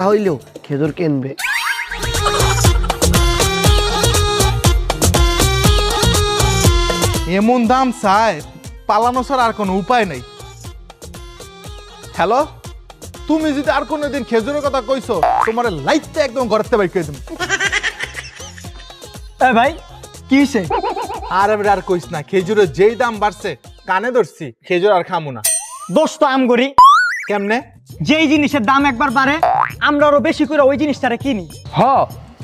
হইলেও খেজুর কিনবে। এমন দাম চায়, পালানো ছাড়া আর কোনো উপায় নাই। হ্যালো, তুমি যদি আর কোনোদিন খেজুরের কথা কইছো, তোমার লাইটটা একদম ঘরেতে বাইক করে দেবো। ভাই কি হইছে? আর কইস না, খেজুরের যেই দাম বাড়ছে কানে ধরছি, খেজুর আর খামু না। দোষ তো আম করি। কেমনে? যেই জিনিসের দাম একবার বাড়ে আমরা আরো বেশি করে ওই জিনিসটারে কিনি।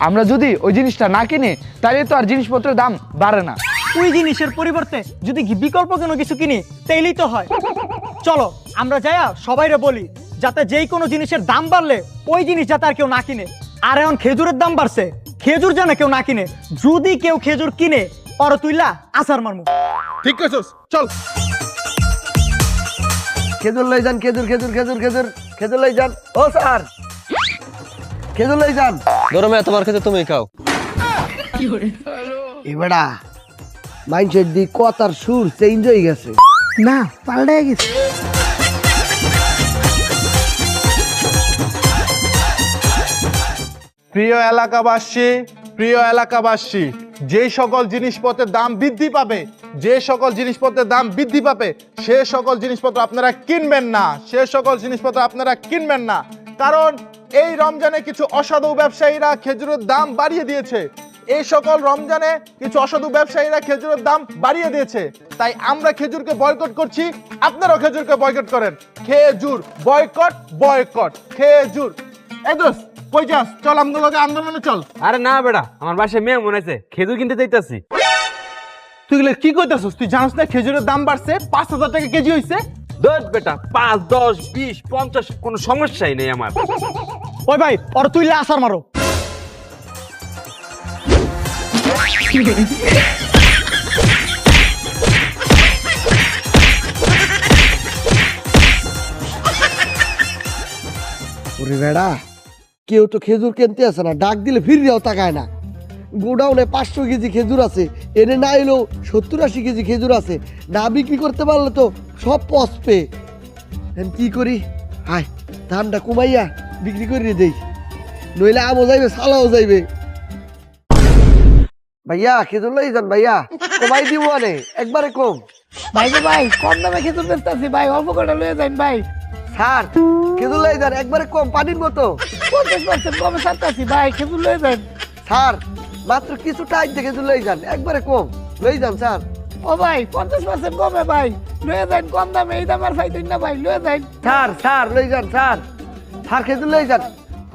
আমরা যদি ওই জিনিসটা না কিনি তাহলে তো আর জিনিসপত্রের দাম বাড়ে না। ওই জিনিসের পরিবর্তে যদি বিকল্প কোনো কিছু কিনি তাইলেই তো হয়। চলো আমরা যাইয়া সবাইরে বলি যাতে যেই কোনো জিনিসের দাম বাড়লে ওই জিনিস যাতে আর কেউ না কিনে। আর এখন খেজুরের দাম বাড়ছে, খেজুর যেন কেউ না কিনে। যদি কেউ খেজুর কিনে ওর তুইলা আচার মারমু। ঠিক কইছস, চল। খেজুর লই যান, খেজুর খেজুর খেজুর খেজুর খেজুর লই যান। ও স্যার, খেজুর লই যান। গরমে তোমার খেতে তুমি খাও। এবারা মাইন্ডসেট দি কথার সুর চেঞ্জ হয়ে গেছে। না পাল্টে গেছে। প্রিয় এলাকাবাসী, যে সকল জিনিসপত্রের দাম বৃদ্ধি পাবে, যে সকল জিনিসপত্রের দাম বৃদ্ধি পাবে, সে সকল জিনিসপত্র আপনারা কিনবেন না, সে সকল জিনিসপত্র আপনারা কিনবেন না। কারণ এই রমজানে কিছু অসাধু ব্যবসায়ীরা খেজুরের দাম বাড়িয়ে দিয়েছে। এই সকল রমজানে কিছু অসাধু ব্যবসায়ীরা খেজুরের দাম বাড়িয়ে দিয়েছে। তাই আমরা খেজুরকে বয়কট করছি, আপনারাও খেজুরকে বয়কট করেন। খেজুর বয়কট, বয়কট খেজুর। এই দোস্ত, কই যাস? চল আমগুলোকে আন্দোলনে চল। আরে না বেটা, আমার বাসায় মেয়ে মনে আছে, খেজুর কিনতে যাইতাছি। তুই গেলে কি কইতাছিস? তুই জানিস না খেজুরের দাম বাড়ছে, 5,000 টাকা কেজি হইছে। দশ বেটা, 5, 10, 20, 50 কোনো সমস্যাই নেই আমার। ওই ভাই ওর তুইলা আচার মারো। ওরে বেড়া, কেউ তো খেজুর কিনতে আসে না, ডাক দিলে ফিরিয়াও তাকায় না। গোডাউনে 500 কেজি খেজুর আছে, এনে না এলেও 70-80 কেজি খেজুর আছে। না বিক্রি করতে পারলে তো সব পচবে। কি করি? হায়, দামটা কমাইয়া বিক্রি করে দেই, নইলে আমও যাইবে, সালাও যাইবে। ভাইয়া খেজুর লই যান, ভাইয়া কমাই দিব আরে, একবারে কম। ভাই গো ভাই, কম দামে খেজুর বেচতাছি ভাই, অল্প করে লয়ে যান ভাই। স্যার খেজুর লই যান, একবারে কম, পানির মতো। 50% কমে ছাড়তাছি ভাই, খেজুর লয়ে যান। স্যার মাত্র কিছু টাইম থেকে খেজুর লই যান, একবারে কম লই যান স্যার। ও ভাই 50% কমে ভাই, লয়ে যান কম দামে, এই দাম আর পাইতেন না ভাই, লয়ে যান। স্যার স্যার লই যান, স্যার স্যার খেজুর লই যান।